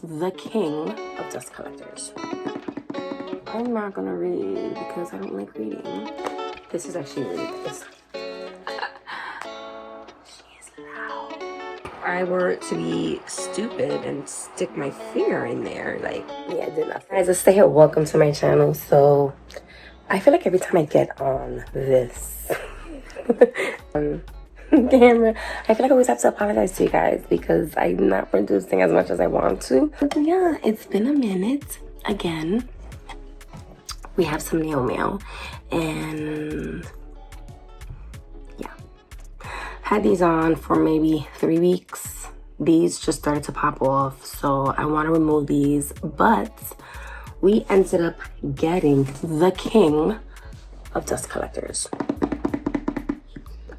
the king of dust collectors. I'm not gonna read because I don't like reading. This is actually really nice. She is loud. If I were to be stupid and stick my finger in there, like, yeah, I did nothing. Guys, let's stay here. Welcome to my channel. So I feel like every time I get on this camera, I feel like I always have to apologize to you guys because I'm not producing as much as I want to. But yeah, it's been a minute. Again, we have some nail mail, and yeah, had these on for maybe 3 weeks. These just started to pop off, so I want to remove these, but we ended up getting the king of dust collectors.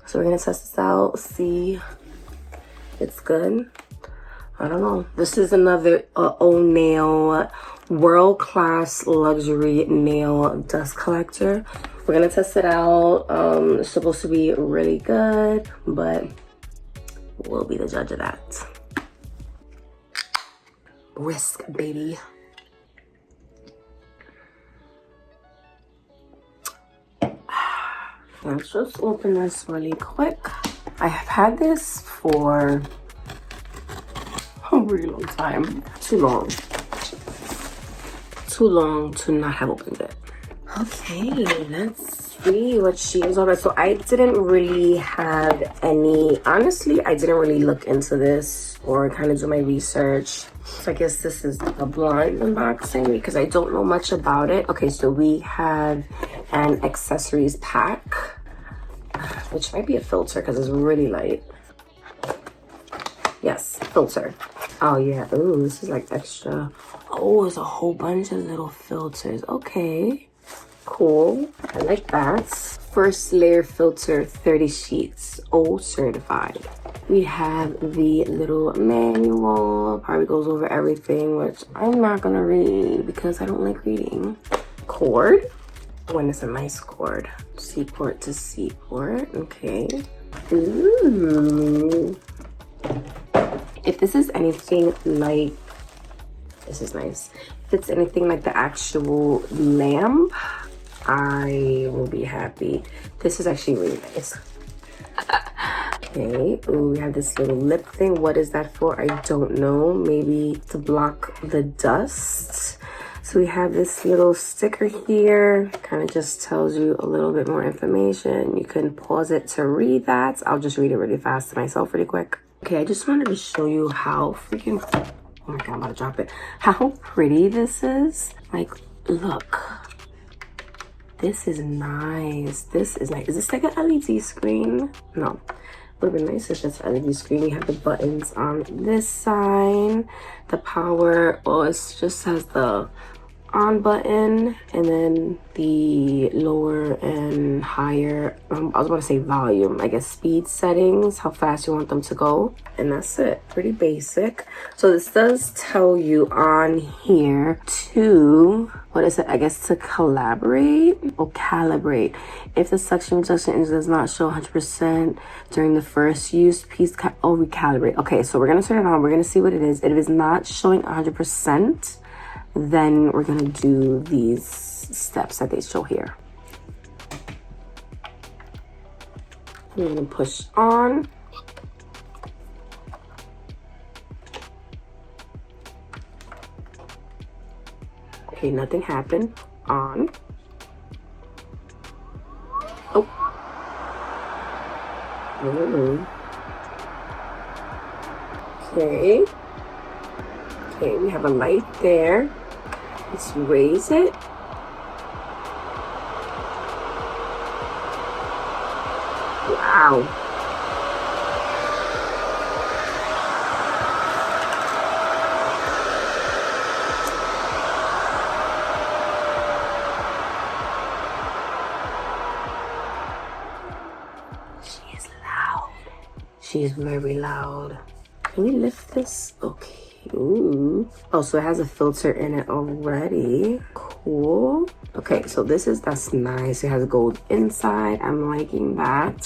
So we're gonna test this out, see if it's good. I don't know. This is another Onail world-class luxury nail dust collector. We're gonna test it out. It's supposed to be really good, but we'll be the judge of that. Risk, baby. Let's just open this really quick. I have had this for a really long time. Too long to not have opened it. Okay, let's see what she is all about. So I didn't really have any, honestly, I didn't really look into this or kind of do my research. So I guess this is a blind unboxing because I don't know much about it. Okay, so we have an accessories pack, which might be a filter because it's really light. Yes, filter. Oh yeah, ooh, this is like extra. Oh, it's a whole bunch of little filters. Okay, cool, I like that. First layer filter, 30 sheets, O certified. We have the little manual, probably goes over everything, which I'm not gonna read because I don't like reading. Cord, when it's a nice cord. C-port to C-port, okay. Ooh. If this is anything like, this is nice. If it's anything like the actual lamp, I will be happy. This is actually really nice. Okay, ooh, we have this little lip thing. What is that for? I don't know. Maybe to block the dust. So we have this little sticker here, kind of just tells you a little bit more information. You can pause it to read that. I'll just read it really fast to myself really quick. Okay, I just wanted to show you how freaking, oh my God, I'm about to drop it. How pretty this is. Like, look. This is nice. This is nice. Is this like an LED screen? No. Would have been nice if it's an LED screen. We have the buttons on this side. The power, oh, it just has the on button, and then the lower and higher, I was about to say volume, I guess speed settings, how fast you want them to go, and that's it. Pretty basic. So this does tell you on here to, what is it, I guess to collaborate or calibrate. If the suction reduction engine does not show 100% during the first use, please recalibrate. Okay, so we're gonna turn it on, we're gonna see what it is. If it is not showing 100%, then we're gonna do these steps that they show here. We're gonna push on. Okay, nothing happened. On. Oh. Okay. Okay, we have a light there. Let's raise it. Wow. She is loud. She is very loud. Can we lift this? Okay. Ooh. Oh, so it has a filter in it already. Cool. Okay, so that's nice. It has gold inside. I'm liking that.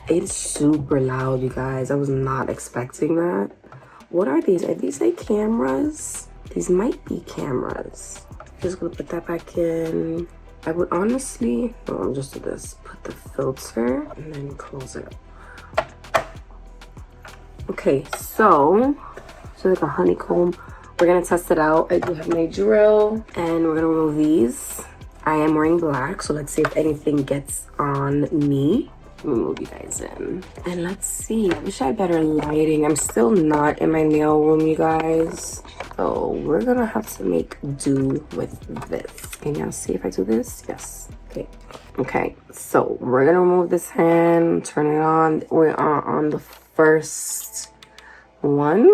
It's super loud, you guys. I was not expecting that. What are these? Are these like cameras? These might be cameras. Just gonna put that back in. I would honestly, I'll just do this. Put the filter and then close it up. Okay, so like a honeycomb. We're gonna test it out. I do have my drill and we're gonna remove these. I am wearing black, so let's see if anything gets on me. Let me move you guys in. And let's see, I wish I had better lighting. I'm still not in my nail room, you guys. So we're gonna have to make do with this. Can y'all see if I do this? Yes, okay. Okay, so we're gonna remove this hand, turn it on. We are on the first one.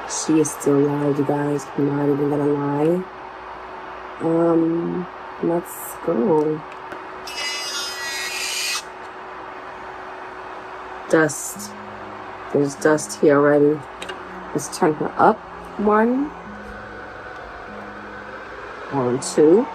She is still loud, you guys. I'm not even gonna lie. Let's go. Dust. There's dust here already. Let's turn her up. 1 and 2.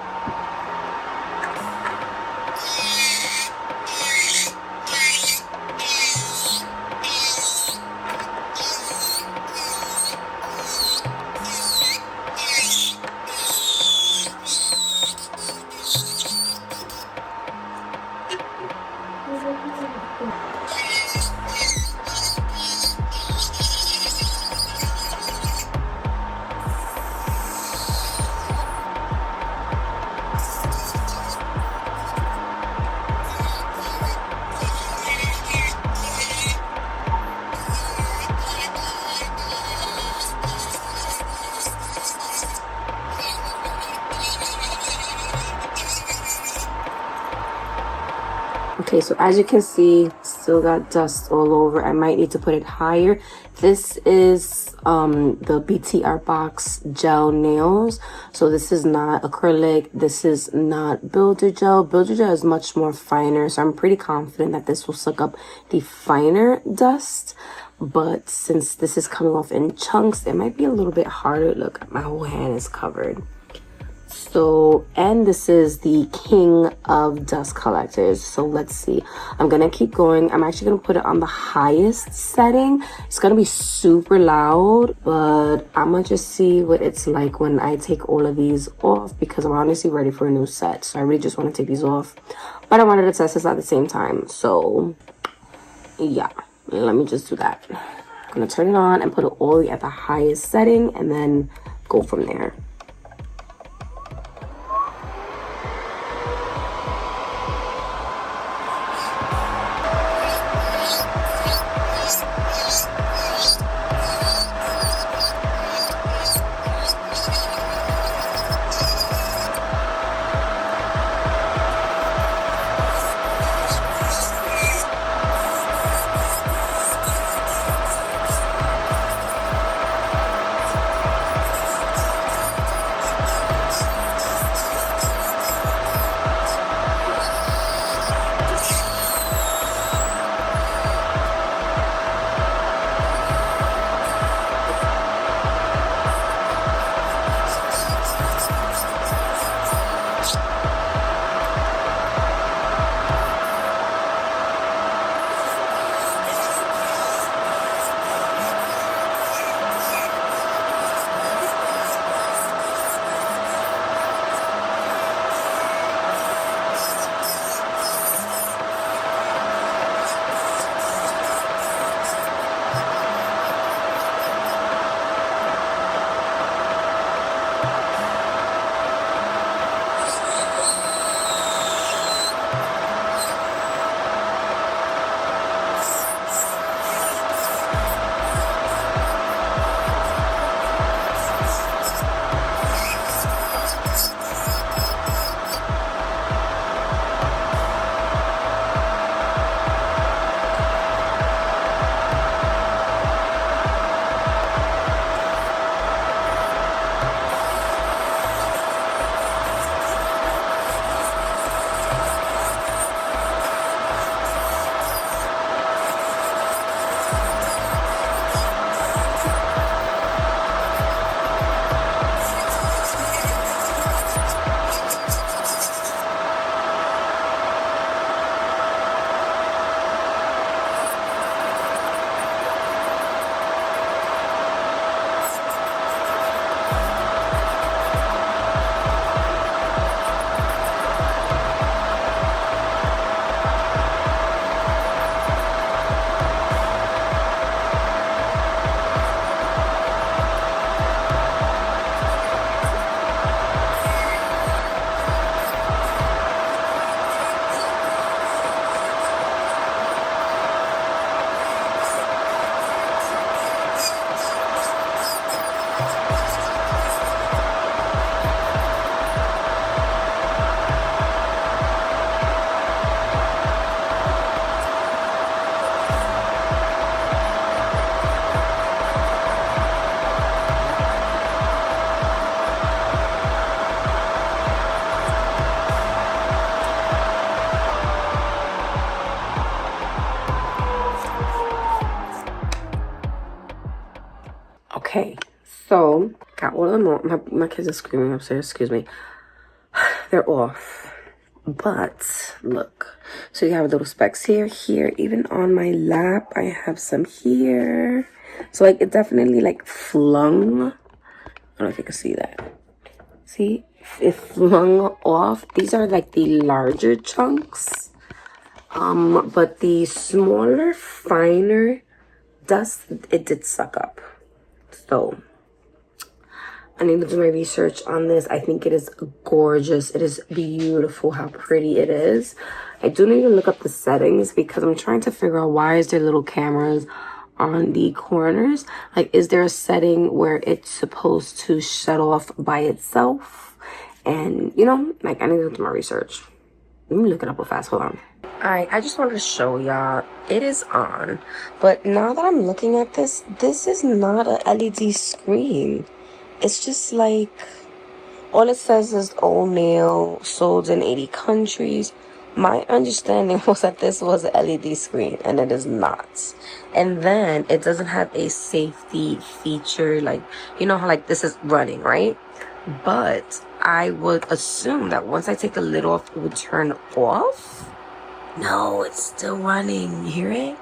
Okay, so as you can see, still got dust all over. I might need to put it higher. This is the BTR Box gel nails. So this is not acrylic. This is not builder gel. Builder gel is much more finer. So I'm pretty confident that this will suck up the finer dust. But since this is coming off in chunks, it might be a little bit harder. Look, my whole hand is covered. So, and this is the king of dust collectors. So let's see. I'm gonna keep going. I'm actually gonna put it on the highest setting. It's gonna be super loud, but I'm gonna just see what it's like when I take all of these off, because I'm honestly ready for a new set. So I really just want to take these off, but I wanted to test this at the same time. So yeah, let me just do that. I'm gonna turn it on and put it all the way at the highest setting and then go from there. So, got all of them on. My kids are screaming upstairs, excuse me. They're off. But, look. So you have little specks here. Even on my lap, I have some here. So, like, it definitely, like, flung. I don't know if you can see that. See? It flung off. These are, like, the larger chunks. But the smaller, finer dust, it did suck up. So I need to do my research on this. I think it is gorgeous. It is beautiful how pretty it is. I do need to look up the settings because I'm trying to figure out why is there little cameras on the corners. Like, is there a setting where it's supposed to shut off by itself? And, you know, like, I need to do my research. Let me look it up real fast. Hold on. Alright, I just wanted to show y'all. It is on. But now that I'm looking at this is not a LED screen. It's just like, all it says is Onail, sold in 80 countries. My understanding was that this was a LED screen, and it is not. And then it doesn't have a safety feature, like, you know how like this is running, right? But I would assume that once I take the lid off, it would turn off. No, it's still running. You hear it?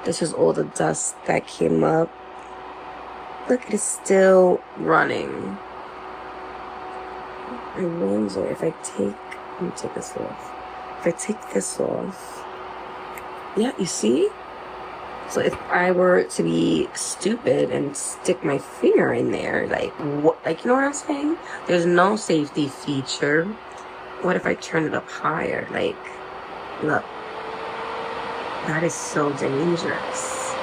This is all the dust that came up. Look, it is still running. I wonder if I take... Let me take this off. If I take this off... Yeah, you see? So if I were to be stupid and stick my finger in there, like, what? Like, you know what I'm saying? There's no safety feature. What if I turn it up higher? Like... Look, that is so dangerous.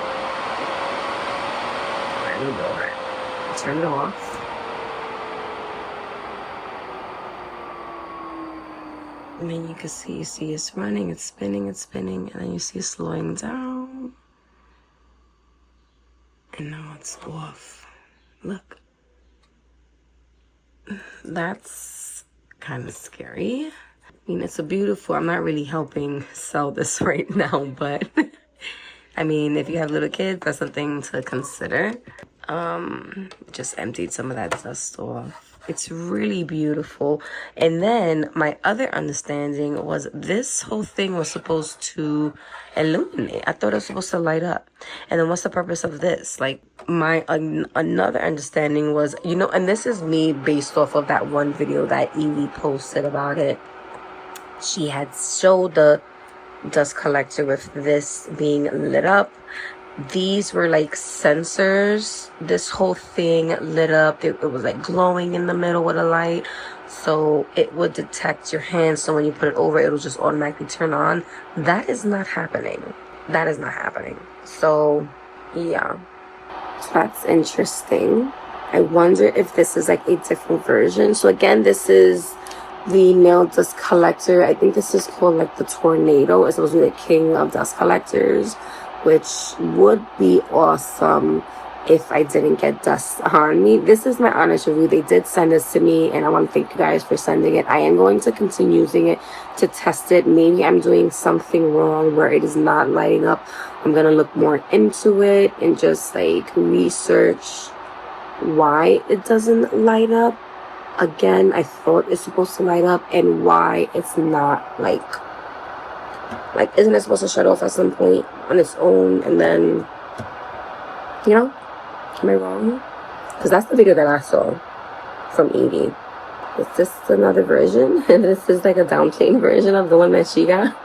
Let me go over it. Turn it off. And then you can see it's running, it's spinning, and then you see it slowing down. And now it's off. Look. That's kind of scary. I mean, it's a beautiful, I'm not really helping sell this right now, but I mean, if you have little kids, that's something to consider. Just emptied some of that dust off. It's really beautiful. And then my other understanding was this whole thing was supposed to illuminate. I thought it was supposed to light up. And then what's the purpose of this? Like, my another understanding was, you know, and this is me based off of that one video that Evie posted about it. She had showed the dust collector with this being lit up. These were like sensors. This whole thing lit up. It was like glowing in the middle with a light. So it would detect your hand. So when you put it over, it'll just automatically turn on. That is not happening. That is not happening. So, yeah. So that's interesting. I wonder if this is like a different version. So again, this is the nail dust collector. I think this is called like the Tornado. It's supposed to be the king of dust collectors, which would be awesome if I didn't get dust on me. This is my honest review. They did send this to me, and I want to thank you guys for sending it. I am going to continue using it to test it. Maybe I'm doing something wrong where it is not lighting up. I'm going to look more into it and just like research why it doesn't light up. Again, I thought it's supposed to light up, and why it's not like isn't it supposed to shut off at some point on its own? And then, you know, am I wrong? Because that's the video that I saw from Evie. Is this another version? And this is like a downplayed version of the one that she got?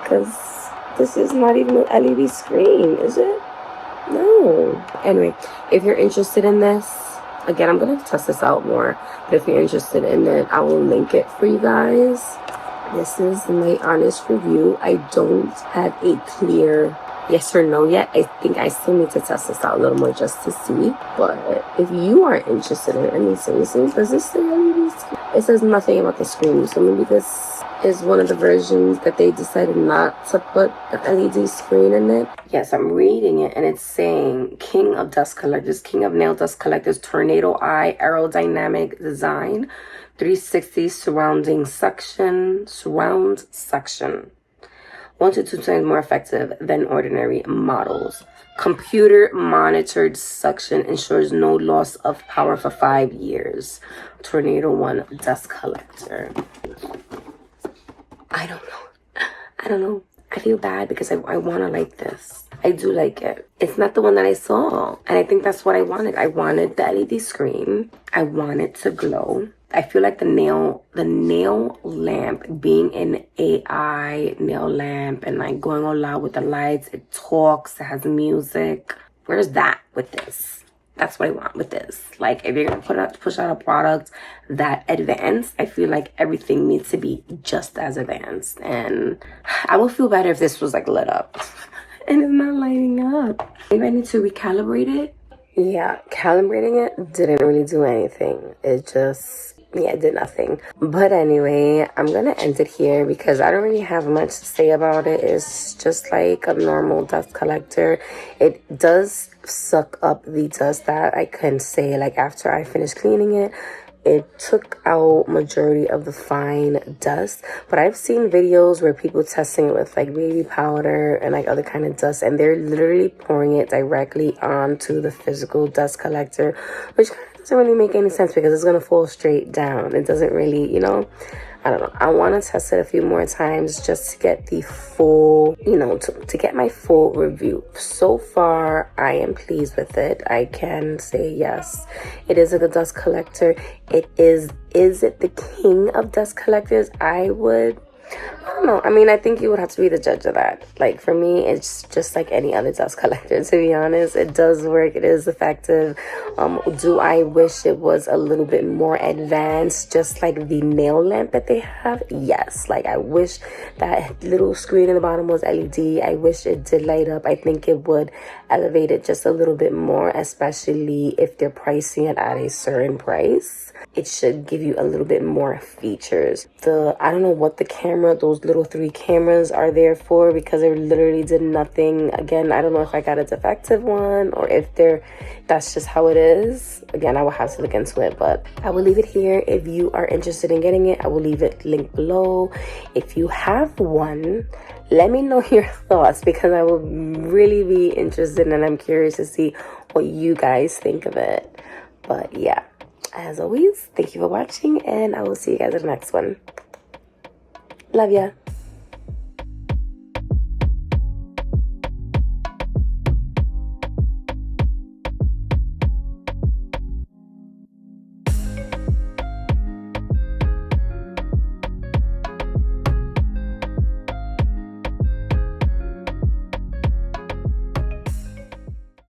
Because this is not even an LED screen, is it? No. Anyway, if you're interested in this, again, I'm going to test this out more. But if you're interested in it, I will link it for you guys. This is my honest review. I don't have a clear yes or no yet. I think I still need to test this out a little more just to see. But if you are interested in it, I mean, seriously, does this say LED screen? It says nothing about the screen. So maybe this is one of the versions that they decided not to put an LED screen in it. Yes, I'm reading it, and it's saying King of Dust Collectors, King of Nail Dust Collectors, Tornado Eye, Aerodynamic Design, 360 surround section. 1 to 2 times more effective than ordinary models. Computer monitored suction ensures no loss of power for 5 years. Tornado 1 dust collector. I don't know. I feel bad because I want to like this. I do like it. It's not the one that I saw. And I think that's what I wanted. I wanted the LED screen. I want it to glow. I feel like the nail lamp being an AI nail lamp and like going all loud with the lights. It talks, it has music. Where's that with this? That's what I want with this. Like, if you're gonna push out a product that advanced, I feel like everything needs to be just as advanced. And I would feel better if this was like lit up. And it's not lighting up. Maybe I need to recalibrate it. Yeah, calibrating it didn't really do anything. It did nothing. But anyway, I'm gonna end it here because I don't really have much to say about it. It's just like a normal dust collector. It does suck up the dust that I can say, like, after I finish cleaning it. It took out majority of the fine dust, but I've seen videos where people testing it with like baby powder and like other kind of dust, and they're literally pouring it directly onto the physical dust collector, which doesn't really make any sense because it's gonna fall straight down. It doesn't really, you know, I don't know. I want to test it a few more times just to get the full, you know, to get my full review. So far, I am pleased with it. I can say yes, it is a good dust collector. It is it the king of dust collectors? I don't know. I mean, I think you would have to be the judge of that. Like, for me, it's just like any other dust collector, to be honest. It does work. It is effective. Do I wish it was a little bit more advanced, just like the nail lamp that they have? Yes. Like, I wish that little screen in the bottom was LED. I wish it did light up. I think it would elevate it just a little bit more, especially if they're pricing it at a certain price. It should give you a little bit more features. I don't know what those little 3 cameras are there for, because it literally did nothing. Again, I don't know if I got a defective one or if that's just how it is. Again, I will have to look into it, but I will leave it here. If you are interested in getting it, I will leave it linked below. If you have one, let me know your thoughts, because I will really be interested and I'm curious to see what you guys think of it. But yeah, as always, thank you for watching, and I will see you guys in the next one. Love ya.